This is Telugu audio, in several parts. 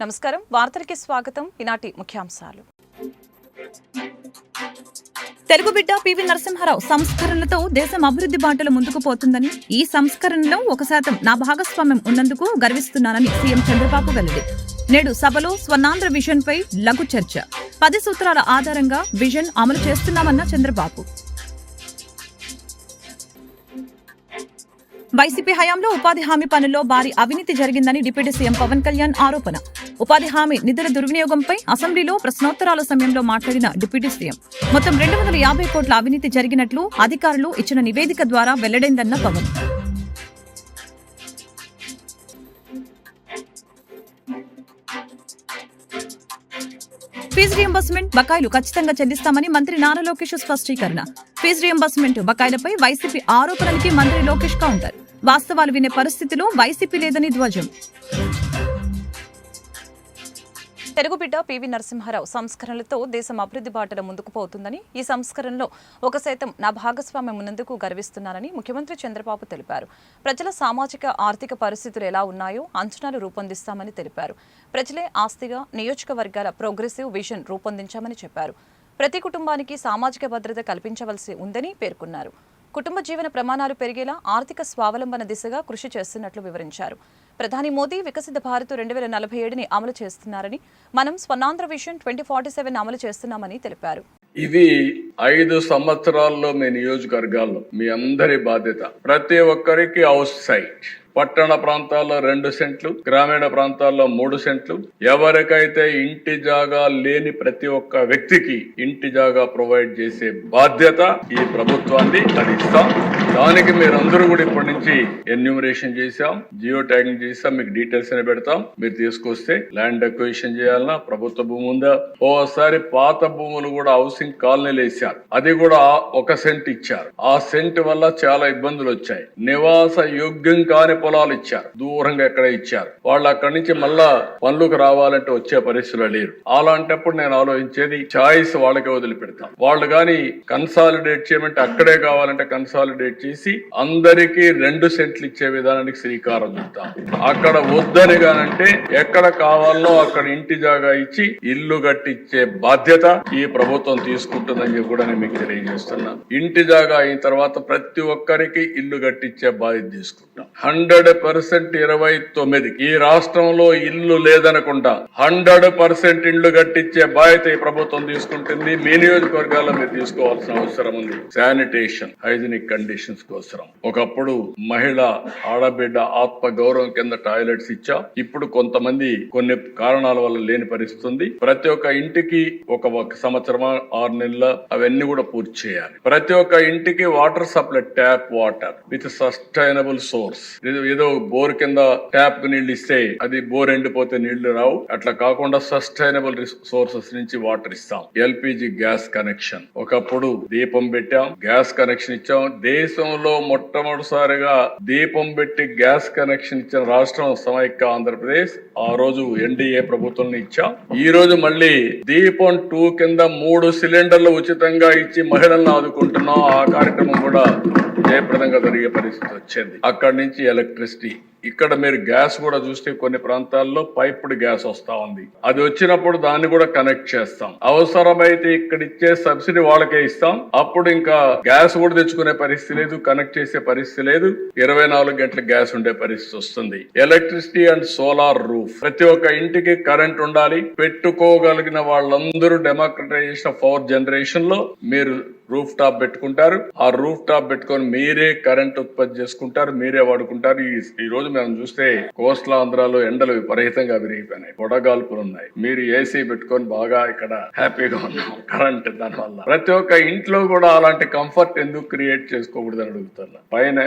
నమస్కారం, వార్తలకి స్వాగతం. ఈనాటి ముఖ్యాంశాలు. తెలుగు బిడ్డ పివి నరసింహారావు సంస్కరణలతో దేశం అభివృద్ధి బాటలో ముందుకు పోతుందని, ఈ సంస్కరణలో 1% నా భాగస్వామ్యం ఉన్నందుకు గర్విస్తున్నానని సీఎం చంద్రబాబు వెల్లడి. నేడు సభలో స్వర్ణాంధ్ర విజన్ పై లఘు చర్చ. 10 సూత్రాల ఆధారంగా విజన్ అమలు చేస్తున్నామన్న చంద్రబాబు. వైసీపీ హయాంలో ఉపాధి హామీ పనుల్లో భారీ అవినీతి జరిగిందని డిప్యూటీ సీఎం పవన్ కళ్యాణ్ ఆరోపణ. ఉపాధి హామీ నిధుల దుర్వినియోగంపై అసెంబ్లీలో ప్రశ్నోత్తరాల సమయంలో మాట్లాడిన డిప్యూటీ సీఎం మొత్తం 250 కోట్ల అవినీతి జరిగినట్లు అధికారులు ఇచ్చిన నివేదిక ద్వారా వెల్లడైందన్న పవన్. ఫీజు రియంబర్స్మెంట్ బకాయిలు ఖచ్చితంగా చెల్లిస్తామని మంత్రి నారా లోకేష్ స్పష్టీకరణ. ఫీజు రియంబర్స్మెంట్ బకాయిలపై వైసీపీ ఆరోపణలకి మంత్రి లోకేష్ కౌంటర్. వాస్తవాలు వినే పరిస్థితిలో వైసీపీ లేదని ధ్వజం. తెలుగు బిడ్డ పివి నరసింహారావు సంస్కరణలతో దేశం అభివృద్ధి బాటలో ముందుకు పోతుందని, ఈ సంస్కరణలో 1% నా భాగస్వామ్యం ఉన్నందుకు గర్విస్తున్నానని ముఖ్యమంత్రి చంద్రబాబు తెలిపారు. ప్రజల సామాజిక ఆర్థిక పరిస్థితులు ఎలా ఉన్నాయో అంచనాలు రూపొందిస్తామని తెలిపారు. ప్రజలే ఆస్తిగా నియోజకవర్గాల ప్రోగ్రెసివ్ విజన్ రూపొందించామని చెప్పారు. ప్రతి కుటుంబానికి సామాజిక భద్రత కల్పించవలసి ఉందని పేర్కొన్నారు. కుటుంబ జీవన ప్రమాణాలు పెరిగేలా ఆర్థిక స్వావలంబన దిశగా కృషి చేస్తున్నట్లు వివరించారు. ప్రధాని మోదీ వికసిత భారత్ 2047ని అమలు చేస్తున్నారని, మనం స్వర్ణాంధ్ర విజన్ 2047 అమలు చేస్తున్నామని తెలిపారు. ఇది 5 సంవత్సరాల్లో మీ నియోజకవర్గాల్లో మీ అందరి బాధ్యత. ప్రతి ఒక్కరికి హౌస్ సైట్. పట్టణ ప్రాంతాల్లో 2 సెంట్లు, గ్రామీణ ప్రాంతాల్లో 3 సెంట్లు. ఎవరికైతే ఇంటి జాగా లేని ప్రతి ఒక్క వ్యక్తికి ఇంటి జాగా ప్రొవైడ్ చేసే బాధ్యత ఈ ప్రభుత్వాన్ని. అది ఇస్తాం. దానికి మీరందరూ కూడా ఇప్పటి నుంచి ఎన్యూమరేషన్ చేశాం, జియో ట్యాగింగ్ చేసాం, మీకు డీటెయిల్స్ అని పెడతాం. మీరు తీసుకొస్తే ల్యాండ్ అక్విజిషన్ చేయాలన్నా ప్రభుత్వ భూమి ఉందా, ఓసారి పాత భూములు కూడా హౌసింగ్ కాలనీలు వేశారు, అది కూడా 1 సెంట్ ఇచ్చారు. ఆ సెంట్ వల్ల చాలా ఇబ్బందులు వచ్చాయి. నివాస యోగ్యం కాని పొలాలు ఇచ్చారు, దూరంగా ఎక్కడ ఇచ్చారు. వాళ్ళు అక్కడి నుంచి మళ్ళా పనులకు రావాలంటే వచ్చే పరిస్థితులు లేరు. అలాంటప్పుడు నేను ఆలోచించేది చాయిస్ వాళ్ళకే వదిలిపెడతాం. వాళ్ళు కానీ కన్సాలిడేట్ చేయమంటే అక్కడే కావాలంటే కన్సాలిడేట్ చేసి అందరికీ 2 సెంట్లు ఇచ్చే విధానానికి శ్రీకారం చుడతాం. అక్కడ వద్దని కానంటే ఎక్కడ కావాలో అక్కడ ఇంటి జాగా ఇచ్చి ఇల్లు కట్టించే బాధ్యత ఈ ప్రభుత్వం తీసుకుంటుందని చెప్పి కూడా నేను మీకు తెలియజేస్తున్నా. ఇంటి జాగా అయిన తర్వాత ప్రతి ఒక్కరికి ఇల్లు కట్టించే బాధ్యత తీసుకుంటాం. 100% 29 ఈ రాష్ట్రంలో ఇల్లు లేదనకుండా 100% ఇళ్లు కట్టించే బాధ్యత ఈ ప్రభుత్వం తీసుకుంటుంది. మీ నియోజకవర్గాల్లో మీరు తీసుకోవాల్సిన అవసరం ఉంది. శానిటేషన్, హైజీనిక్ కండిషన్స్ కోసరం. ఒకప్పుడు మహిళ ఆడబిడ్డ ఆత్మ గౌరవం కింద టాయిలెట్స్ ఇచ్చా. ఇప్పుడు కొంతమంది కొన్ని కారణాల వల్ల లేని పరిస్థితి ఉంది. ప్రతి ఒక్క ఇంటికి ఒక సంవత్సరమా 6 నెలల అవన్నీ కూడా పూర్తి చేయాలి. ప్రతి ఒక్క ఇంటికి water supply, tap water with sustainable source. ఏదో బోర్ కింద ట్యాప్ నీళ్లు ఇస్తే అది బోర్ ఎండిపోతే నీళ్లు రావు. అట్లా కాకుండా సస్టైనబుల్ సోర్సెస్ నుంచి వాటర్ ఇస్తాం. ఎల్పిజి గ్యాస్ కనెక్షన్, ఒకప్పుడు దీపం పెట్టాం, గ్యాస్ కనెక్షన్ ఇచ్చాం. దేశంలో మొట్టమొదటిసారిగా దీపం పెట్టి గ్యాస్ కనెక్షన్ ఇచ్చిన రాష్ట్రం సమైక్య ఆంధ్రప్రదేశ్. ఆ రోజు ఎన్డీఏ ప్రభుత్వం ఇచ్చాం. ఈ రోజు మళ్ళీ దీపం 2 కింద 3 సిలిండర్లు ఉచితంగా ఇచ్చి మహిళలను ఆదుకుంటున్నాం. ఆ కార్యక్రమం కూడా జయప్రదంగా జరిగే పరిస్థితి వచ్చింది. అక్కడి నుంచి ఎలక్ట్రిసిటీ. ఇక్కడ మీరు గ్యాస్ కూడా చూస్తే కొన్ని ప్రాంతాల్లో పైప్డ్ గ్యాస్ వస్తా ఉంది. అది వచ్చినప్పుడు దాన్ని కూడా కనెక్ట్ చేస్తాం. అవసరమైతే ఇక్కడ ఇచ్చే సబ్సిడీ వాళ్ళకే ఇస్తాం. అప్పుడు ఇంకా గ్యాస్ కూడా తెచ్చుకునే పరిస్థితి లేదు, కనెక్ట్ చేసే పరిస్థితి లేదు. 24 గంటల గ్యాస్ ఉండే పరిస్థితి వస్తుంది. Electricity and solar roof. ప్రతి ఒక్క ఇంటికి కరెంట్ ఉండాలి. పెట్టుకోగలిగిన వాళ్ళందరూ డెమోక్రటైజేషన్ ఆఫ్ పవర్ జనరేషన్ లో మీరు రూఫ్ టాప్ పెట్టుకుంటారు. ఆ రూఫ్ టాప్ పెట్టుకొని మీరే కరెంట్ ఉత్పత్తి చేసుకుంటారు, మీరే వాడుకుంటారు. ఈ రోజు మనం చూస్తే కోస్టల్ ఆంధ్రాలో ఎండలు విపరీతంగా విరిగిపోయినాయి, పొడగాల్పులు ఉన్నాయి. మీరు ఏసీ పెట్టుకొని బాగా ఇక్కడ హ్యాపీగా ఉన్నాం. కరెంట్ దానివల్ల ప్రతి ఒక్క ఇంట్లో కూడా అలాంటి కంఫర్ట్ ఎందుకు క్రియేట్ చేసుకోకూడదని అడుగుతున్నా. పైన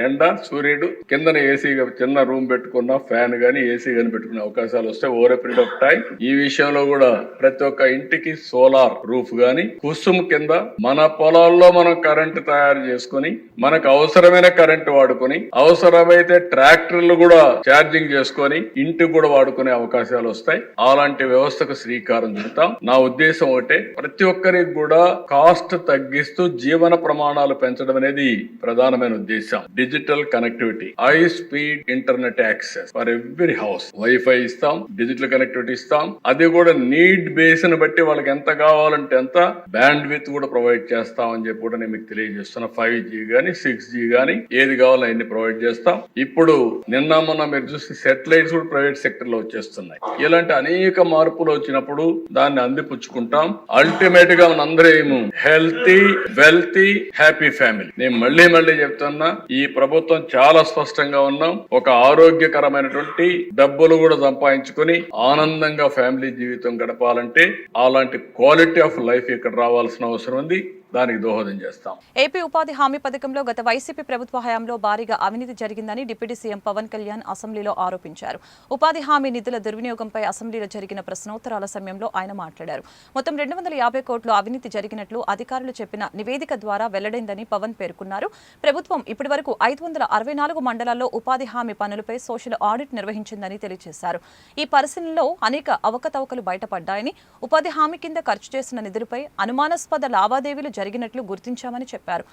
ఎండ, సూర్యుడు, కిందన ఏసీ, చిన్న రూమ్ పెట్టుకున్న ఫ్యాన్ గానీ ఏసీ గానీ పెట్టుకునే అవకాశాలు వస్తే ఓవర్ పీరియడ్ ఆఫ్ టైం ఈ విషయంలో కూడా ప్రతి ఒక్క ఇంటికి సోలార్ రూఫ్ గానీ, కుసుమ్ కింద మన పొలాల్లో మనం కరెంటు తయారు చేసుకుని మనకు అవసరమైన కరెంటు వాడుకొని అవసరమైతే ట్రాక్టర్లు కూడా ఛార్జింగ్ చేసుకొని ఇంటికి కూడా వాడుకునే అవకాశాలు వస్తాయి. అలాంటి వ్యవస్థకు శ్రీకారం చుడతాం. నా ఉద్దేశం ఒకటే, ప్రతి ఒక్కరికి కూడా కాస్ట్ తగ్గిస్తూ జీవన ప్రమాణాలు పెంచడం అనేది ప్రధానమైన ఉద్దేశం. Digital connectivity, high speed internet access for every house, wifi ఇస్తాం, డిజిటల్ కనెక్టివిటీ ఇస్తాం. అది కూడా నీడ్ బేస్ ని బట్టి వాళ్ళకి ఎంత కావాలంటే ఎంత బ్యాండ్ విత్ కూడా ప్రొవైడ్ చేస్తామని చెప్పి కూడా నేను మీకు తెలియజేస్తున్నా. 5G గానీ 6G గానీ ఏది కావాలో అన్ని ప్రొవైడ్ చేస్తాం. ఇప్పుడు నిన్న మొన్న మీరు చూస్తే సెటిలైట్స్ కూడా ప్రైవేట్ సెక్టర్ లో వచ్చేస్తున్నాయి. ఇలాంటి అనేక మార్పులు వచ్చినప్పుడు దాన్ని అందిపుచ్చుకుంటాం. అల్టిమేట్ గా మనందరం హెల్తీ, వెల్తీ, హ్యాపీ ఫ్యామిలీ. నేను మళ్ళీ చెప్తున్నా, ఈ ప్రభుత్వం చాలా స్పష్టంగా ఉన్నాం. ఒక ఆరోగ్యకరమైనటువంటి డబ్బులు కూడా సంపాదించుకుని ఆనందంగా ఫ్యామిలీ జీవితం గడపాలంటే అలాంటి క్వాలిటీ ఆఫ్ లైఫ్ ఇక్కడ రావాల్సిన అవసరం ఉంది. దానికి దోహదం చేస్తాం. ఏపీ ఉపాధి హామీ పథకంలో గత వైసీపీ ప్రభుత్వ హయాంలో భారీగా అవినీతి జరిగిందని డిప్యూటీ సీఎం పవన్ కళ్యాణ్ అసెంబ్లీలో ఆరోపించారు. ఉపాధి హామీ నిధుల దుర్వినియోగంపై అసెంబ్లీలో జరిగిన ప్రశ్నోత్తరాల సమయంలో ఆయన మాట్లాడారు. మొత్తం 250 కోట్లు అవినీతి జరిగినట్లు అధికారులు చెప్పిన నివేదిక ద్వారా వెల్లడైందని పవన్ పేర్కొన్నారు. ప్రభుత్వం ఇప్పటివరకు 564 మండలాల్లో ఉపాధి హామీ పనులపై సోషల్ ఆడిట్ నిర్వహించిందని తెలియజేశారు. ఈ పరిశీలనలో అనేక అవకతవకలు బయటపడ్డాయని, ఉపాధి హామీ కింద ఖర్చు చేసిన నిధులపై అనుమానాస్పద లావాదేవీలు జరిగినట్లు గుర్తించామని చెప్పారు.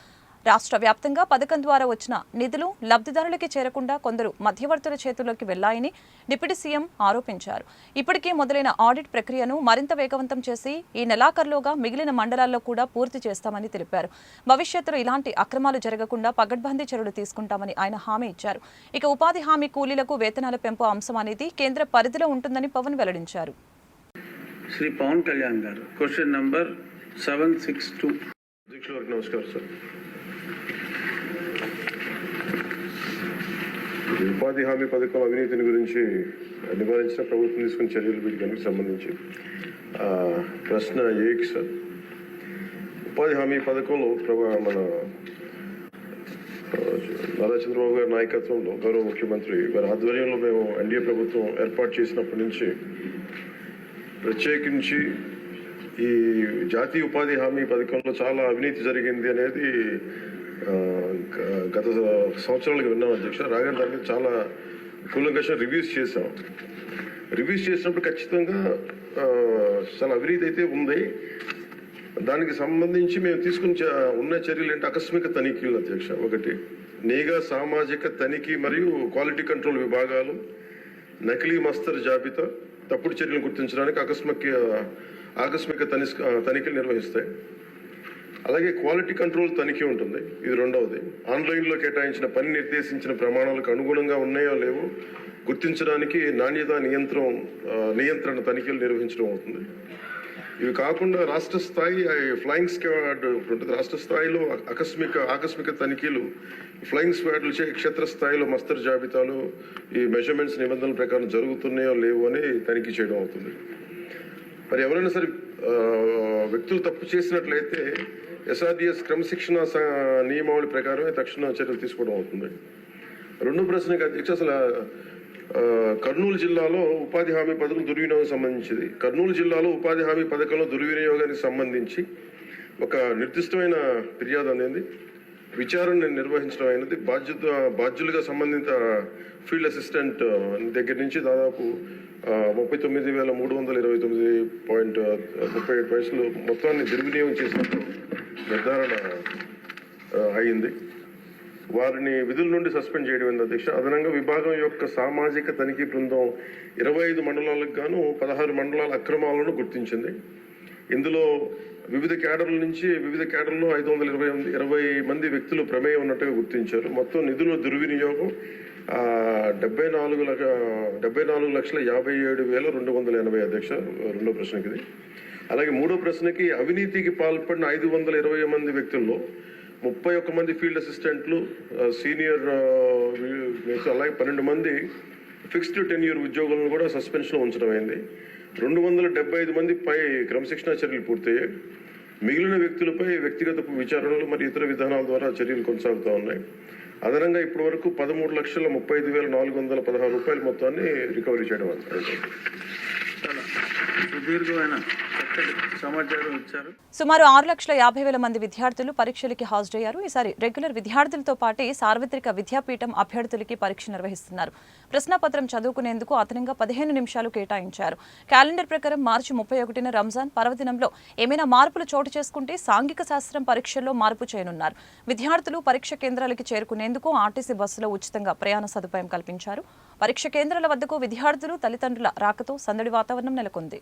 రాష్ట్ర వ్యాప్తంగా పథకం ద్వారా వచ్చిన నిధులు లబ్ధిదారులకి చేరకుండా కొందరు మధ్యవర్తుల చేతుల్లోకి వెళ్లాయని డిప్యూటీ సీఎం ఆరోపించారు. ఇప్పటికే మొదలైన ఆడిట్ ప్రక్రియను మరింత వేగవంతం చేసి ఈ నెలాఖరులోగా మిగిలిన మండలాల్లో కూడా పూర్తి చేస్తామని తెలిపారు. భవిష్యత్తులో ఇలాంటి అక్రమాలు జరగకుండా పగడ్బందీ చర్యలు తీసుకుంటామని ఆయన హామీ ఇచ్చారు. ఇక ఉపాధి హామీ కూలీలకు వేతనాల పెంపు అంశం అనేది కేంద్ర పరిధిలో ఉంటుందని పవన్ వెల్లడించారు. శ్రీ పవన్ కళ్యాణ్ గారు, క్వశ్చన్ నంబర్ 762. అధ్యక్షులకు నమస్కారం సార్. ఉపాధి హామీ పథకం అవినీతిని గురించి నివారించిన ప్రభుత్వం తీసుకున్న చర్యలు వీటికి సంబంధించి ప్రశ్న ఏకి సార్. ఉపాధి హామీ పథకంలో మన నారా చంద్రబాబు గారి నాయకత్వంలో గౌరవ ముఖ్యమంత్రి వారి ఆధ్వర్యంలో మేము ఎన్డీఏ ప్రభుత్వం ఏర్పాటు చేసినప్పటి నుంచి ప్రత్యేకించి ఈ జాతీయ ఉపాధి హామీ పథకంలో చాలా అవినీతి జరిగింది అనేది గత సంవత్సరాలుగా విన్నాం అధ్యక్ష. రాగానే దాని మీద చాలా కూలంకషంగా రివ్యూస్ చేసాం. రివ్యూస్ చేసినప్పుడు ఖచ్చితంగా చాలా అవినీతి అయితే ఉంది. దానికి సంబంధించి మేము తీసుకున్న ఉన్న చర్యలు ఏంటి, ఆకస్మిక తనిఖీలు అధ్యక్ష. ఒకటి, నిఘా సామాజిక తనిఖీ మరియు క్వాలిటీ కంట్రోల్ విభాగాలు నకిలీ మస్తరు జాబితా తప్పుడు చర్యలు గుర్తించడానికి ఆకస్మిక తనిఖీలు నిర్వహిస్తాయి. అలాగే క్వాలిటీ కంట్రోల్ తనిఖీ ఉంటుంది. ఇది రెండవది. ఆన్లైన్లో కేటాయించిన పని నిర్దేశించిన ప్రమాణాలకు అనుగుణంగా ఉన్నాయో లేవో గుర్తించడానికి నాణ్యత నియంత్రణ తనిఖీలు నిర్వహించడం అవుతుంది. ఇవి కాకుండా రాష్ట్ర స్థాయి ఫ్లయింగ్ స్క్వాడ్ ఉంటుంది. రాష్ట్ర స్థాయిలో ఆకస్మిక తనిఖీలు ఫ్లయింగ్ స్క్వాడ్లు క్షేత్రస్థాయిలో మస్తరు జాబితాలు ఈ మెజర్మెంట్స్ నిబంధనల ప్రకారం జరుగుతున్నాయో లేవో అని తనిఖీ చేయడం అవుతుంది. మరి ఎవరైనా సరే వ్యక్తులు తప్పు చేసినట్లయితే ఎస్ఆర్డిఎస్ క్రమశిక్షణ నియమావళి ప్రకారమే తక్షణ చర్యలు తీసుకోవడం అవుతుంది. రెండో ప్రశ్నకి అధ్యక్ష, అసలు కర్నూలు జిల్లాలో ఉపాధి హామీ పథకం దుర్వినియోగం సంబంధించింది. కర్నూలు జిల్లాలో ఉపాధి హామీ పథకంలో దుర్వినియోగానికి సంబంధించి ఒక నిర్దిష్టమైన ఫిర్యాదు అనేది విచారణ నిర్వహించడం అయినది. బాధ్యులుగా సంబంధిత ఫీల్డ్ అసిస్టెంట్ దగ్గర నుంచి దాదాపు 39,329.37 మొత్తాన్ని దుర్వినియోగం చేసినట్టు నిర్ధారణ అయింది. వారిని విధుల నుండి సస్పెండ్ చేయడం అధ్యక్ష. అదనంగా విభాగం యొక్క సామాజిక తనిఖీ బృందం 25 మండలాలకు గాను 16 మండలాల అక్రమాలను గుర్తించింది. ఇందులో వివిధ కేడర్లో 520 మంది వ్యక్తులు ప్రమేయం ఉన్నట్టుగా గుర్తించారు. మొత్తం నిధుల దుర్వినియోగం 74,57,280 అధ్యక్ష. రెండో ప్రశ్నకి ఇది. అలాగే మూడో ప్రశ్నకి, అవినీతికి పాల్పడిన 520 మంది వ్యక్తుల్లో 31 మంది ఫీల్డ్ అసిస్టెంట్లు, సీనియర్, అలాగే 12 మంది ఫిక్స్డ్ టెన్యూర్ ఉద్యోగులను కూడా సస్పెన్షన్లో ఉంచడం అయింది. 275 మందిపై క్రమశిక్షణా చర్యలు పూర్తయ్యాయి. మిగిలిన వ్యక్తులపై వ్యక్తిగత విచారణలు మరియు ఇతర విధానాల ద్వారా చర్యలు కొనసాగుతూ ఉన్నాయి. అదనంగా ఇప్పటి వరకు 13,35,416 రూపాయల మొత్తాన్ని రికవరీ చేయడం. సుదీర్ఘమైన చక్కటి సమాచారం ఇచ్చారు. సుమారు 6,50,000 మంది విద్యార్థులు పరీక్షలకి హాజరయ్యారు. ఈసారి రెగ్యులర్ విద్యార్థులతో పాటు సార్వత్రిక విద్యాపీఠం అభ్యర్థులకి పరీక్ష నిర్వహిస్తున్నారు. ప్రశ్నాపత్రం చదువుకునేందుకు అదనంగా 15 నిమిషాలు కేటాయించారు. క్యాలెండర్ ప్రకారం మార్చి 31న రంజాన్ పర్వదినంలో ఏమైనా మార్పులు చోటు చేసుకుంటే సాంఘిక శాస్త్రం పరీక్షల్లో మార్పు చేయనున్నారు. విద్యార్థులు పరీక్ష కేంద్రాలకి చేరుకునేందుకు ఆర్టీసీ బస్సులో ఉచితంగా ప్రయాణ సదుపాయం కల్పించారు. పరీక్ష కేంద్రాల వద్దకు విద్యార్థులు తల్లిదండ్రుల రాకతో సందడి వాతావరణం నెలకొంది.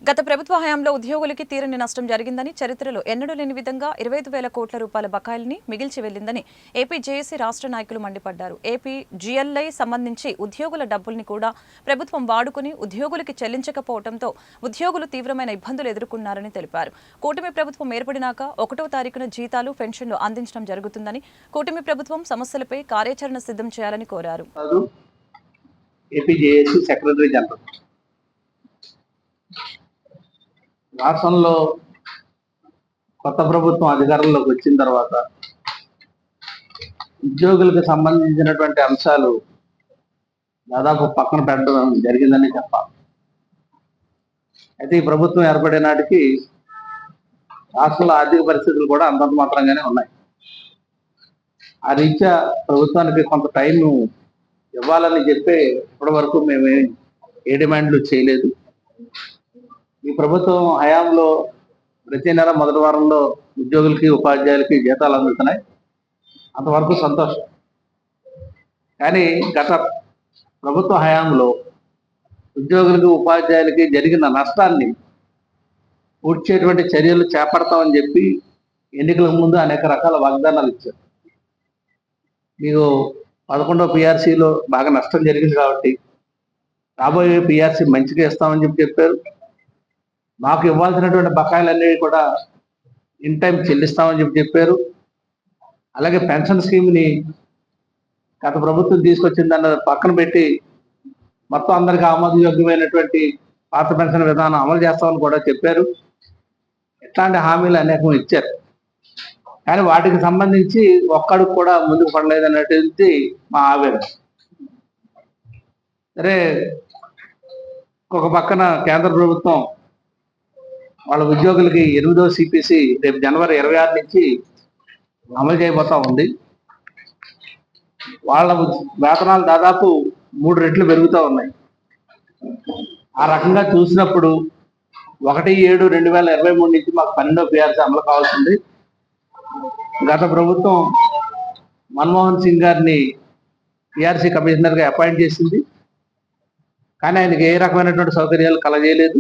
గత ప్రభుత్వ హయాంలో ఉద్యోగులకి తీరని నష్టం జరిగిందని, చరిత్రలో ఎన్నడూ లేని విధంగా 25,000 కోట్ల రూపాయల బకాయిల్ని మిగిల్చి వెళ్లిందని ఏపీ జేఏసీ రాష్ట్ర నాయకులు మండిపడ్డారు. ఏపీ జీఎల్ఐ సంబంధించి ఉద్యోగుల డబ్బుల్ని కూడా ప్రభుత్వం వాడుకుని ఉద్యోగులకి చెల్లించకపోవడంతో ఉద్యోగులు తీవ్రమైన ఇబ్బందులు ఎదుర్కొన్నారని తెలిపారు. కూటమి ప్రభుత్వం ఏర్పడినాక 1వ తారీఖున జీతాలు, పెన్షన్లు అందించడం జరుగుతుందని, కూటమి ప్రభుత్వం సమస్యలపై కార్యాచరణ సిద్ధం చేయాలని కోరారు. ఏపీ జేఏసీ సెక్రటరీ జనరల్ రాష్ట్రంలో కొత్త ప్రభుత్వం అధికారంలోకి వచ్చిన తర్వాత ఉద్యోగులకు సంబంధించినటువంటి అంశాలు దాదాపు పక్కన పెట్టడం జరిగిందని చెప్పాలి. అయితే ఈ ప్రభుత్వం ఏర్పడే నాటికి రాష్ట్రంలో ఆర్థిక పరిస్థితులు కూడా అంతంత మాత్రంగానే ఉన్నాయి. ఆ రీత్యా ప్రభుత్వానికి కొంత టైం ఇవ్వాలని చెప్పి ఇప్పటి వరకు మేము ఏ డిమాండ్లు చేయలేదు. ఈ ప్రభుత్వం హయాంలో ప్రతి నెల మొదటి వారంలో ఉద్యోగులకి, ఉపాధ్యాయులకి జీతాలు అందుతున్నాయి. అంతవరకు సంతోషం. కానీ గత ప్రభుత్వ హయాంలో ఉద్యోగులకి, ఉపాధ్యాయులకి జరిగిన నష్టాన్ని పూడ్చేటువంటి చర్యలు చేపడతామని చెప్పి ఎన్నికలకు ముందు అనేక రకాల వాగ్దానాలు ఇచ్చారు. మీకు 11వ పిఆర్సీలో బాగా నష్టం జరిగింది కాబట్టి రాబోయే పిఆర్సీ మంచిగా ఇస్తామని చెప్పారు. మాకు ఇవ్వాల్సినటువంటి బకాయిలన్నీ కూడా ఇన్ టైం చెల్లిస్తామని చెప్పారు. అలాగే పెన్షన్ స్కీమ్ని గత ప్రభుత్వం తీసుకొచ్చిన దాన్ని పక్కన పెట్టి మొత్తం అందరికీ ఆమోదయోగ్యమైనటువంటి పాత పెన్షన్ విధానం అమలు చేస్తామని కూడా చెప్పారు. ఇట్లాంటి హామీలు అనేకం ఇచ్చారు. కానీ వాటికి సంబంధించి ఒక్కడికి కూడా ముందుకు పడలేదు అనేటువంటి మా ఆవేదన. సరే, ఒక పక్కన కేంద్ర ప్రభుత్వం వాళ్ళ ఉద్యోగులకి 8వ సిపిసి రేపు జనవరి 26 నుంచి అమలు చేయబోతా ఉంది. వాళ్ళ వేతనాలు దాదాపు 3 రెట్లు పెరుగుతూ ఉన్నాయి. ఆ రకంగా చూసినప్పుడు 1/7/2023 నుంచి మాకు 12వ పిఆర్సీ అమలు కావాల్సింది. గత ప్రభుత్వం మన్మోహన్ సింగ్ గారిని పిఆర్సీ కమిషనర్గా అపాయింట్ చేసింది. కానీ ఆయనకి ఏ రకమైనటువంటి సౌకర్యాలు కలగజేయలేదు.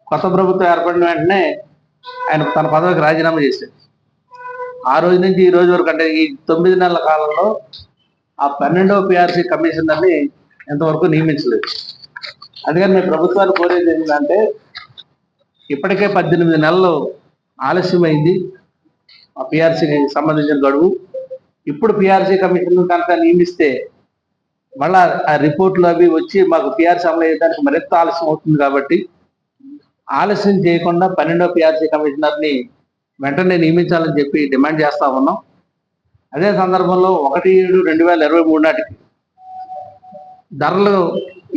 కొత్త ప్రభుత్వం ఏర్పడిన వెంటనే ఆయన తన పదవికి రాజీనామా చేశారు. ఆ రోజు నుంచి ఈ రోజు వరకు, అంటే ఈ 9 నెలల కాలంలో ఆ 12వ పిఆర్సీ కమిషనర్ని ఎంతవరకు నియమించలేదు. అందుకని మేము ప్రభుత్వాన్ని కోరేది ఏంటంటే, ఇప్పటికే 18 నెలలు ఆలస్యమైంది ఆ పిఆర్సీకి సంబంధించిన గడువు. ఇప్పుడు పిఆర్సీ కమిషన్ కనుక నియమిస్తే మళ్ళా ఆ రిపోర్ట్లు అవి వచ్చి మాకు పిఆర్సీ అమలు చేయడానికి మరింత ఆలస్యం అవుతుంది. కాబట్టి ఆలస్యం చేయకుండా 12వ పిఆర్సీ కమిషనర్ని వెంటనే నియమించాలని చెప్పి డిమాండ్ చేస్తా ఉన్నాం. అదే సందర్భంలో 1/7/2023 నాటికి ధరలు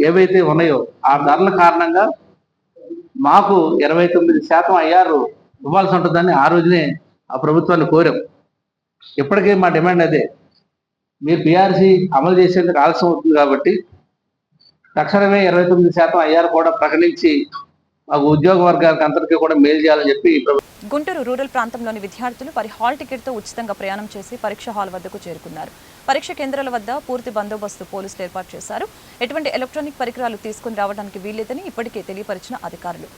ఏవైతే ఉన్నాయో ఆ ధరల కారణంగా మాకు 29% ఐఆర్ ఇవ్వాల్సి ఉంటుందని ఆ రోజునే ఆ ప్రభుత్వాన్ని కోరాం. ఇప్పటికీ మా డిమాండ్ అదే. మీరు పిఆర్సీ అమలు చేసేందుకు ఆలస్యం అవుతుంది కాబట్టి తక్షణమే 29% ఐఆర్ కూడా ప్రకటించి మాకు ఉద్యోగ వర్గాలకు అందరికీ కూడా మేలు చేయాలని చెప్పి గుంటూరు రూరల్ ప్రాంతంలోని విద్యార్థులు వారి హాల్ టికెట్తో ఉచితంగా ప్రయాణం చేసి పరీక్ష హాల్ వద్దకు చేరుకున్నారు. పరీక్ష కేంద్రాల వద్ద పూర్తి బందోబస్తు పోలీసులు ఏర్పాటు చేశారు. ఎటువంటి ఎలక్ట్రానిక్ పరికరాలు తీసుకుని రావడానికి వీల్లేదని ఇప్పటికే తెలియపరిచిన అధికారులు.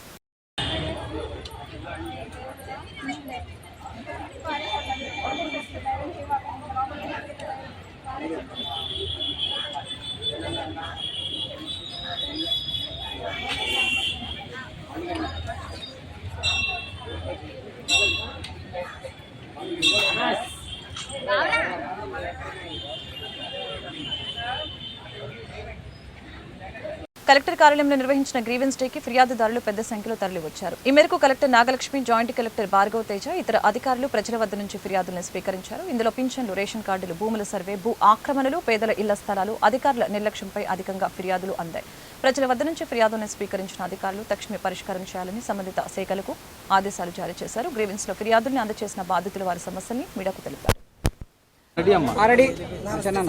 కలెక్టర్ కార్యాలయంలో నిర్వహించిన గ్రీవెన్స్ డేకి ఫిర్యాదుదారులు పెద్ద సంఖ్యలో తరలివచ్చారు. ఈ మేరకు collector Nagalakshmi, joint collector Bhargav Teja, ఇతర అధికారులు ప్రజల వద్ద నుంచి ఫిర్యాదులను స్వీకరించారు. ఇందులో పింఛన్లు, రేషన్ కార్డులు, భూముల సర్వే, భూ ఆక్రమణలు, పేదల ఇళ్ల స్థలాలు, అధికారుల నిర్లక్ష్యంపై అధికంగా ఫిర్యాదులు అందాయి. ప్రజల వద్ద నుంచి ఫిర్యాదులను స్వీకరించిన అధికారులు తక్షణమే పరిష్కారం చేయాలని సంబంధిత శాఖలకు ఆదేశాలు జారీ చేశారు. గ్రీవెన్స్ లో ఫిర్యాదుల్ని అందజేసిన బాధితులు వారి సమస్యల్ని మీడియాకు తెలిపారు.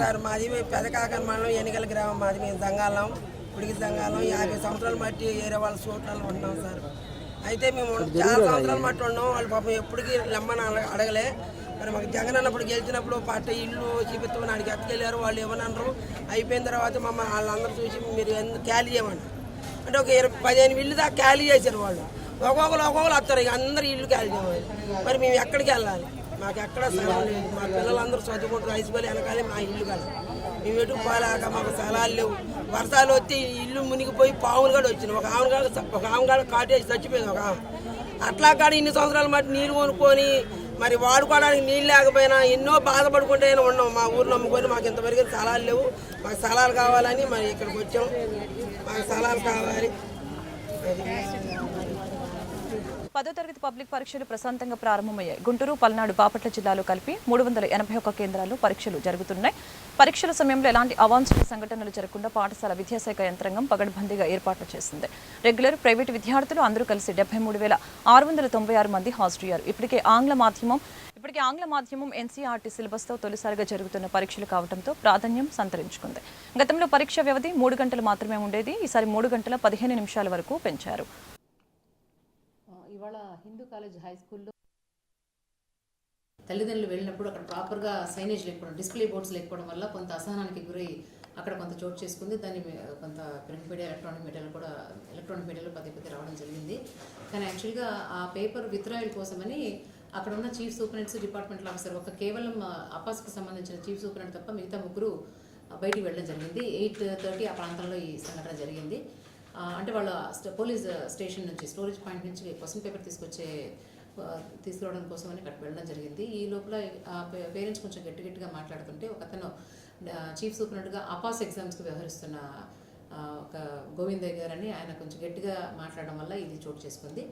సార్ మాది పెదకాకర మండలం ఎన్నికల గ్రామం, మాది మేము దంగాలం, ఉడికి దంగాలం 50 సంవత్సరాల మట్టి ఏరే వాళ్ళ సూట్లలో ఉంటున్నాం సార్. అయితే మేము చాలా సంవత్సరాల మట్టి ఉన్నాం. వాళ్ళు పాపం ఎప్పటికీ లమ్మని అడగలే. మరి మాకు జగన్ అన్నప్పుడు గెలిచినప్పుడు పాట ఇల్లు చూపిస్తామని అడిగి ఎత్తుకెళ్ళారు. వాళ్ళు ఏమన్నారు, అయిపోయిన తర్వాత మమ్మల్ని వాళ్ళందరూ చూసి మీరు ఖాళీ చేయమన్నారు. అంటే ఒక 15 ఇల్లు దాకా ఖాళీ చేశారు వాళ్ళు. ఒక్కొక్కరు వస్తారు, ఇక అందరు ఇల్లు ఖాళీ చేయమని. మరి మేము ఎక్కడికి వెళ్ళాలి? మాకు ఎక్కడ స్థలం లేదు. మా పిల్లలందరూ చదువుకుంటారు, హైస్కూల్ వెనకాలే మా ఇల్లు కాదు. మేము ఎటు పోలేక మాకు స్థలాలు లేవు. వర్షాలు వచ్చి ఇల్లు మునిగిపోయి పావులు కూడా వచ్చినాయి. ఒక ఆమెగాడ కాటేసి చచ్చిపోయింది ఒక ఆమె. అట్లా కాడ ఇన్ని సంవత్సరాల మట్టి నీళ్ళు కొనుక్కొని మరి వాడుకోవడానికి నీళ్ళు లేకపోయినా ఎన్నో బాధపడుకుంటే ఉన్నాం. మా ఊరు నమ్ముకొని మాకు ఇంతవరకు స్థలాలు లేవు. మాకు స్థలాలు కావాలని మరి ఇక్కడికి వచ్చాం. మాకు స్థలాలు కావాలి. 10వ తరగతి పబ్లిక్ పరీక్షలు ప్రశాంతంగా ప్రారంభమయ్యాయి. గుంటూరు, పల్నాడు, బాపట్ల జిల్లాలో కలిపి 381 కేంద్రాల్లో పరీక్షలు జరుగుతున్నాయి. పరీక్షల సమయంలో ఎలాంటి అవాంఛనీయ సంఘటనలు జరగకుండా పాఠశాల విద్యాశాఖ యంత్రాంగం పగడ్బందీగా ఏర్పాట్లు చేసింది. రెగ్యులర్, ప్రైవేటు విద్యార్థులు అందరూ కలిసి 73,696 మంది హాజరయ్యారు. ఇప్పటికే ఆంగ్ల మాధ్యమం ఎన్సీఆర్టీ సిలబస్తో తొలిసారిగా జరుగుతున్న పరీక్షలు కావడంతో ప్రాధాన్యం సంతరించుకుంది. గతంలో పరీక్ష వ్యవధి 3 గంటలు మాత్రమే ఉండేది. ఈసారి 3 గంటల 15 నిమిషాల వరకు పెంచారు. ఇవాళ హిందూ కాలేజ్ హై స్కూల్లో తల్లిదండ్రులు వెళ్ళినప్పుడు అక్కడ ప్రాపర్గా సైనేజ్ లేకపోవడం, డిస్ప్లే బోర్డ్స్ లేకపోవడం వల్ల కొంత అసహనానికి గురై అక్కడ కొంత చోటు చేసుకుంది. దాన్ని కొంత ప్రింట్ మీడియా, ఎలక్ట్రానిక్ మీడియాలో పదే రావడం జరిగింది. కానీ యాక్చువల్గా ఆ పేపర్ విత్డ్రాయల్ కోసమని అక్కడ ఉన్న చీఫ్ సూపరింటెండెంట్స్, డిపార్ట్మెంటల్ ఆఫీసర్, ఒక కేవలం అపాస్కి సంబంధించిన చీఫ్ సూపరింటెండెంట్ తప్ప మిగతా ముగ్గురు బయటికి వెళ్ళడం జరిగింది. 8:30 ఆ ప్రాంతంలో ఈ సంఘటన జరిగింది. అంటే వాళ్ళ పోలీస్ స్టేషన్ నుంచి, స్టోరేజ్ పాయింట్ నుంచి క్వశ్చన్ పేపర్ తీసుకురావడం కోసం అని అక్కడికి వెళ్ళడం జరిగింది. ఈ లోపల పేరెంట్స్ కొంచెం గట్టిగా మాట్లాడుతుంటే ఒక అతను చీఫ్ సూపరింటెండెంట్గా అపాస్ ఎగ్జామ్స్కి వ్యవహరిస్తున్న ఒక గోవిందయ్య గారు అని ఆయన కొంచెం గట్టిగా మాట్లాడడం వల్ల ఇది చోటు చేసుకుంది.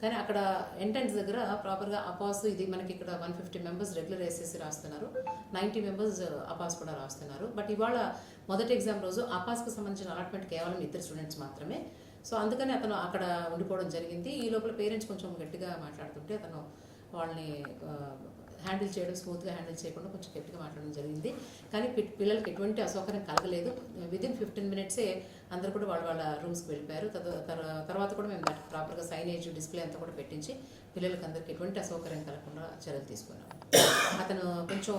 కానీ అక్కడ ఎంట్రన్స్ దగ్గర ప్రాపర్గా అపాస్, ఇది మనకి ఇక్కడ 150 మెంబర్స్ రెగ్యులర్ ఎస్ఎస్సి రాస్తున్నారు, 90 మెంబర్స్ అపాస్ కూడా రాస్తున్నారు. బట్ ఇవాళ మొదటి ఎగ్జామ్ రోజు అపాస్కి సంబంధించిన అలాట్మెంట్ కేవలం 2 స్టూడెంట్స్ మాత్రమే. సో అందుకని అతను అక్కడ ఉండిపోవడం జరిగింది. ఈ లోపల పేరెంట్స్ కొంచెం గట్టిగా మాట్లాడుతుంటే అతను వాళ్ళని హ్యాండిల్ చేయడం, స్మూత్గా హ్యాండిల్ చేయకుండా కొంచెం గట్టిగా మాట్లాడడం జరిగింది. కానీ పిల్లలకి ఎటువంటి అసౌకర్యం కలగలేదు. విదిన్ 15 మినిట్సే అందరూ కూడా వాళ్ళ రూమ్స్కి వెళ్ళిపోయారు. తర్వాత కూడా మేము ప్రాపర్గా సైనేజ్, డిస్ప్లే అంతా కూడా పెట్టించి పిల్లలకి అందరికీ ఎటువంటి అసౌకర్యం కలగకుండా చర్యలు తీసుకున్నాం. అతను కొంచెం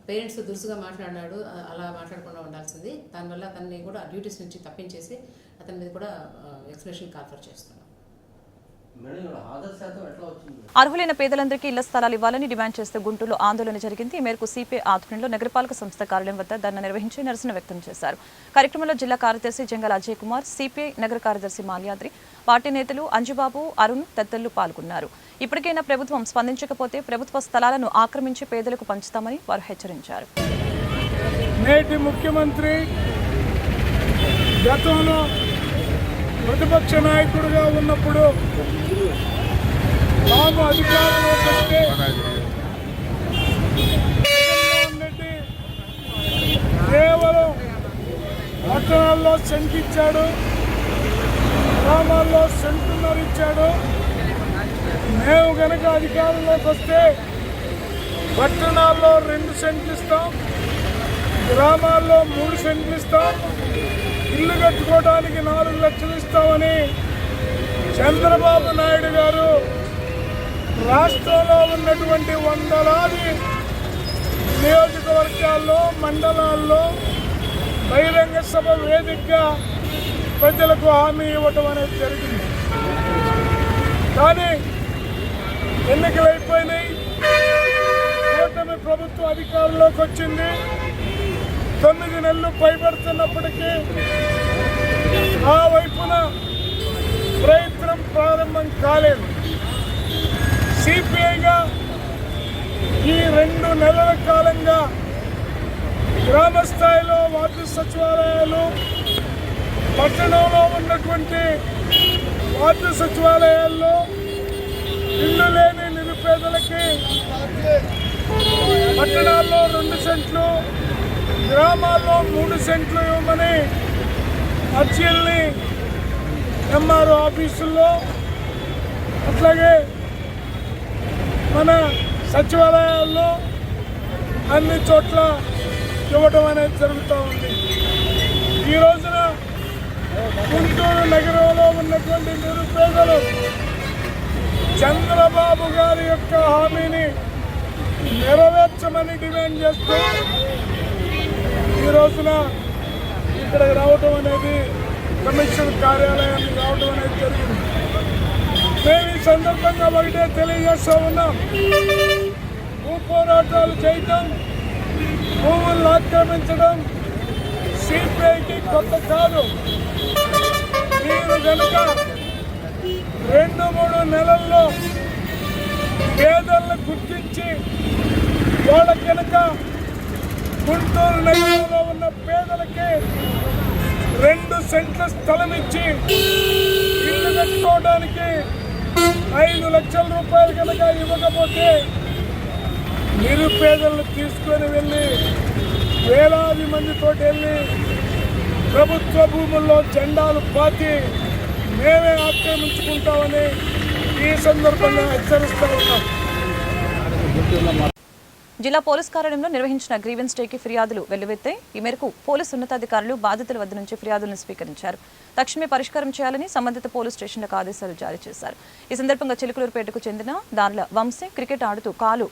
పేరెంట్స్ దురుసుగా మాట్లాడినాడు, అలా మాట్లాడకుండా ఉండాల్సింది. దానివల్ల అతన్ని కూడా డ్యూటీస్ నుంచి తప్పించేసి అతని మీద కూడా ఎక్స్ప్రెషన్ కాల్ఫర్ చేస్తున్నాం. అర్హులైన పేదలందరికీ ఇళ్ల స్థలాలు ఇవ్వాలని డిమాండ్ చేస్తూ గుంటూరులో ఆందోళన జరిగింది. ఈ మేరకు సిపిఐ ఆధ్వర్యంలో నగరపాలక సంస్థ కార్యాలయం వద్ద ధర్నా నిర్వహించి నిరసన వ్యక్తం చేశారు. కార్యక్రమంలో జిల్లా కార్యదర్శి జంగాల అజయ్ కుమార్, సిపిఐ నగర కార్యదర్శి మాల్యాద్రి, పార్టీ నేతలు అంజుబాబు, అరుణ్ తదితరులు పాల్గొన్నారు. ఇప్పటికైనా ప్రభుత్వం స్పందించకపోతే ప్రభుత్వ స్థలాలను ఆక్రమించి పేదలకు పంచుతామని వారు హెచ్చరించారు. నేటి ముఖ్యమంత్రి గతంలో ప్రతిపక్ష నాయకుడిగా ఉన్నప్పుడు తాము అధికారంలోకి వస్తే కేవలం పట్టణాల్లో సెంట్ ఇచ్చాడు, గ్రామాల్లో సెంటున్నర ఇచ్చాడు. మేము కనుక అధికారంలోకి వస్తే పట్టణాల్లో 2 సెంట్లు ఇస్తాం, గ్రామాల్లో 3 సెంట్లు ఇస్తాం, ఇల్లు కట్టుకోవడానికి 4 లక్షలు ఇస్తామని చంద్రబాబు నాయుడు గారు రాష్ట్రంలో ఉన్నటువంటి వందలాది నియోజకవర్గాల్లో, మండలాల్లో బహిరంగ సభ వేదికగా ప్రజలకు హామీ ఇవ్వటం అనేది జరిగింది. కానీ ఎన్నికలు అయిపోయినాయి, కూటమి ప్రభుత్వం అధికారంలోకి వచ్చింది. 9 నెలలు పైబడుతున్నప్పటికీ ఆ వైపున ప్రయత్నం ప్రారంభం కాలేదు. సిపిఐగా ఈ 2 నెలల కాలంగా గ్రామ స్థాయిలో వార్డు సచివాలయాలు, పట్టణంలో ఉన్నటువంటి వార్డు సచివాలయాల్లో ఇల్లు లేని నిరుపేదలకి పట్టణాల్లో 2 సెంట్లు, గ్రామాల్లో 3 సెంట్లు ఇవ్వమని అర్జీల్ని ఎంఆర్ఓ ఆఫీసుల్లో అట్లాగే మన సచివాలయాల్లో అన్ని చోట్ల ఇవ్వడం అనేది జరుగుతూ ఉంది. ఈ రోజున గుంటూరు నగరంలో ఉన్నటువంటి నిరుపేదలు చంద్రబాబు గారి యొక్క హామీని నెరవేర్చమని డిమాండ్ చేస్తూ ఈ రోజున ఇక్కడికి రావడం అనేది, కమిషన్ కార్యాలయానికి రావడం అనేది జరిగింది. మేము ఈ సందర్భంగా ఒకటే తెలియజేస్తూ ఉన్నాం, భూ పోరాటాలు చేయటం, భూములను ఆక్రమించడం సిపిఐకి కొత్త కాదు. మీరు కనుక 2-3 నెలల్లో పేదలను గుర్తించి వాళ్ళ కనుక గుంటూరు నగరంలో ఉన్న పేదలకి 2 సెంట్ల స్థలం ఇచ్చి ఇల్లు కట్టుకోవడానికి 5 లక్షల రూపాయలు కనుక ఇవ్వకపోతే నిరుపేదలను తీసుకొని వెళ్ళి వేలాది మందితో వెళ్ళి ప్రభుత్వ భూముల్లో జెండాలు పాతి మేమే ఆక్రమించుకుంటామని ఈ సందర్భంగా హెచ్చరిస్తూ ఉన్నాం. జిల్లా పోలీస్ కార్యాలయంలో నిర్వహించిన గ్రీవెన్స్ డేకి ఫిర్యాదులు వెల్లువెత్తాయి. ఈ మేరకు పోలీసు ఉన్నతాధికారులు బాధితుల వద్ద నుంచి ఫిర్యాదులను స్వీకరించారు. తక్షణమే పరిష్కారం చేయాలని సంబంధిత పోలీస్ స్టేషన్లకు ఆదేశాలు జారీ చేశారు. ఈ సందర్భంగా చిలుకలూరుపేటకు చెందిన దార్ల వంశీ క్రికెట్ ఆడుతూ కాలు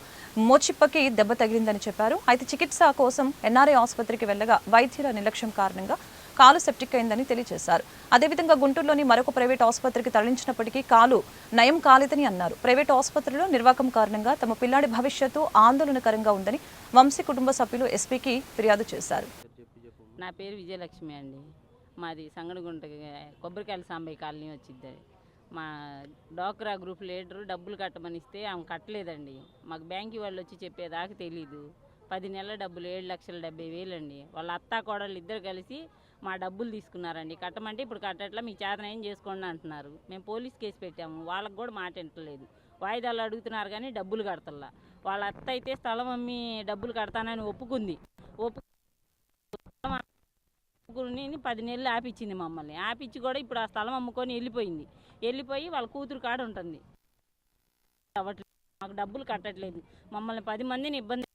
మోచిప్పకి దెబ్బ తగిలిందని చెప్పారు. అయితే చికిత్స కోసం ఎన్ఆర్ఐ ఆసుపత్రికి వెళ్లగా వైద్యుల నిర్లక్ష్యం కారణంగా కాలు సెప్టిక్ అయిందని తెలియజేశారు. అదేవిధంగా గుంటూరులోని మరొక ప్రైవేట్ ఆసుపత్రికి తరలించినప్పటికీ కాలు నయం కాలేదని అన్నారు. ప్రైవేట్ ఆసుపత్రిలో నిర్వాకం కారణంగా తమ పిల్లాడి భవిష్యత్తు ఆందోళనకరంగా ఉందని వంశీ కుటుంబ సభ్యులు ఎస్పీకి ఫిర్యాదు చేశారు. నా పేరు విజయలక్ష్మి అండి. మాది సంగడగుంట కొబ్బరికాయల సాంబయ్య కాలనీ వచ్చింది. మా డోక్రా గ్రూప్ లీడరు డబ్బులు కట్టమని ఇస్తే ఆమె కట్టలేదండి. మాకు బ్యాంకు వాళ్ళు వచ్చి చెప్పేదాకా తెలీదు. 10 నెలల డబ్బులు 7,70,000 అండి. వాళ్ళ అత్తా కోడళ్ళు ఇద్దరు కలిసి మా డబ్బులు తీసుకున్నారండి. కట్టమంటే ఇప్పుడు కట్టట్లా, మీ చేతన ఏం చేసుకోండి అంటున్నారు. మేము పోలీస్ కేసు పెట్టాము, వాళ్ళకు కూడా మాట వింటలేదు. వాయిదాలు అడుగుతున్నారు కానీ డబ్బులు కడతల్లా. వాళ్ళ అత్త అయితే స్థలం అమ్మి డబ్బులు కడతానని ఒప్పుకుని 10 నెలలు ఆపిచ్చింది మమ్మల్ని. ఆపిచ్చి కూడా ఇప్పుడు ఆ స్థలం అమ్ముకొని వెళ్ళిపోయి వాళ్ళ కూతురు కాడ ఉంటుంది. మాకు డబ్బులు కట్టట్లేదు, మమ్మల్ని 10 మందిని ఇబ్బంది.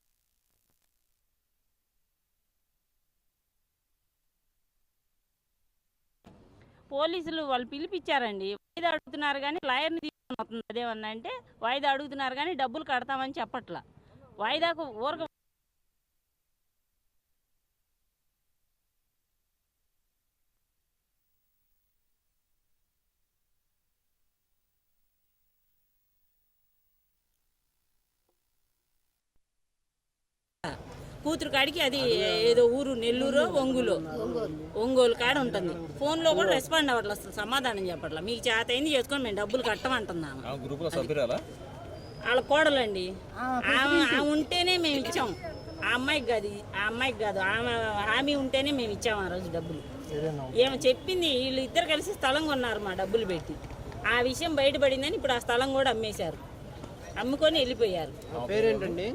పోలీసులు వాళ్ళు పిలిపించారండి. వాయిదా అడుగుతున్నారు కానీ లాయర్ని తీసుకొని వస్తుంది. అదేమన్నా అంటే వాయిదా అడుగుతున్నారు కానీ డబ్బులు కడతామని చెప్పట్లా. వాయిదాకు ఊరక కూతురు కాడికి అది ఏదో ఊరు నెల్లూరు ఒంగోలు కాడ ఉంటుంది. ఫోన్లో కూడా రెస్పాండ్ అవ్వట్లేదు, అసలు సమాధానం చెప్పట్లా. మీకు చేత అయింది చేసుకొని మేము డబ్బులు కట్టమంటున్నాము. వాళ్ళ కోడలండి, ఆమె ఉంటేనే మేము ఇచ్చాం. ఆ అమ్మాయికి కాదు ఆమె హామీ ఉంటేనే మేము ఇచ్చాము ఆ రోజు డబ్బులు. ఏమో చెప్పింది, వీళ్ళు ఇద్దరు కలిసి స్థలం కొన్నారు మా డబ్బులు పెట్టి. ఆ విషయం బయటపడిందని ఇప్పుడు ఆ స్థలం కూడా అమ్మేశారు, అమ్ముకొని వెళ్ళిపోయారు. పేరేంటండి?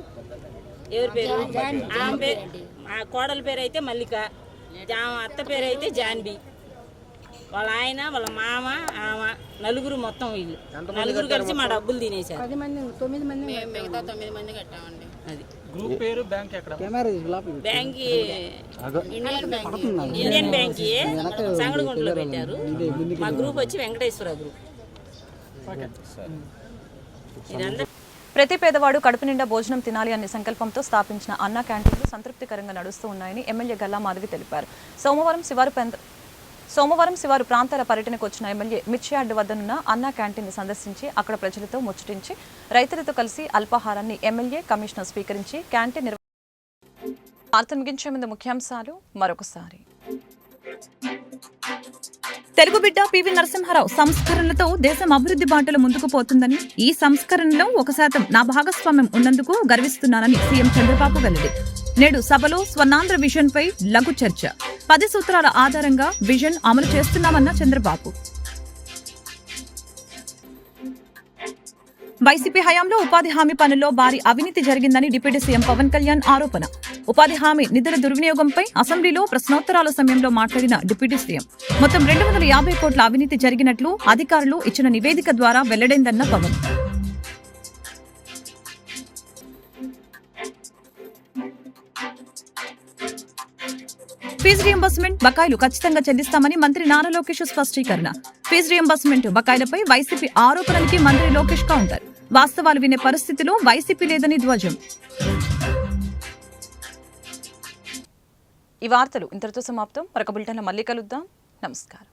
ఎవరి పేరు? ఆమె పేరు, ఆ కోడల పేరు అయితే మల్లిక, అత్త పేరు అయితే జాన్బీ. వాళ్ళ ఆయన, వాళ్ళ మామ, ఆమె నలుగురు, మొత్తం వీళ్ళు నలుగురు కలిసి మా డబ్బులు తినేశారు. 9 మంది మిగతా 9 మంది కట్టామండి. అది గ్రూప్ పేరు బ్యాంక్ ఎక్కడ? బ్యాంక్ ఇండియన్ బ్యాంక్ సంగడగుంటలో పెట్టారు. మా గ్రూప్ వచ్చి వెంకటేశ్వర గ్రూప్. ఇదంతా ప్రతి పేదవాడు కడుపు నిండా భోజనం తినాలి అనే సంకల్పంతో స్థాపించిన అన్నా క్యాంటీన్లు సంతృప్తికరంగా నడుస్తూ ఉన్నాయని ఎమ్మెల్యే గల్లా మాధవి తెలిపారు. సోమవారం శివారు ప్రాంతాల పర్యటనకు వచ్చిన ఎమ్మెల్యే మిర్చియార్డు వద్దనున్న అన్నా క్యాంటీన్ సందర్శించి అక్కడ ప్రజలతో ముచ్చటించి రైతులతో కలిసి అల్పాహారాన్ని ఎమ్మెల్యే కమిషనర్ స్వీకరించి క్యాంటీన్ వార్త ముగించే ముందు ముఖ్యాంశాలు మరొకసారి. తెలుగు బిడ్డ పివి నరసింహారావు సంస్కరణలతో దేశం అభివృద్ధి బాటలో ముందుకు పోతుందని, ఈ సంస్కరణలో 1% నా భాగస్వామ్యం ఉన్నందుకు గర్విస్తున్నానని సీఎం చంద్రబాబు వెల్లడి. నేడు సభలో స్వర్ణాంధ్ర విజన్ పై లఘు చర్చ. 10 సూత్రాల ఆధారంగా విజన్ అమలు చేస్తున్నామన్న చంద్రబాబు. వైసీపీ హయాంలో ఉపాధి హామీ పనుల్లో భారీ అవినీతి జరిగిందని డిప్యూటీ సీఎం పవన్ కళ్యాణ్ ఆరోపణ. ఉపాధి హామీ నిధుల దుర్వినియోగంపై అసెంబ్లీలో ప్రశ్నోత్తరాల సమయంలో మాట్లాడిన డిప్యూటీ సీఎం మొత్తం 250 కోట్ల అవినీతి జరిగినట్లు అధికారులు ఇచ్చిన నివేదిక ద్వారా వెల్లడైందన్న పవన్. ఫీజు రియంబర్స్మెంట్ బకాయిలు ఖచ్చితంగా చెల్లిస్తామని మంత్రి నారా లోకేష్ స్పష్టీకరణ. ఫీజు రియంబర్స్మెంట్ బకాయిలపై వైసీపీ ఆరోపణలకి మంత్రి లోకేష్ కౌంటర్. వాస్తవాలు వినే పరిస్థితిలో వైసీపీ లేదని ధ్వజం. ఈ వార్తలు ఇంతటితో సమాప్తం. మరొక బులెటిన్లో మళ్ళీ కలుద్దాం. నమస్కారం.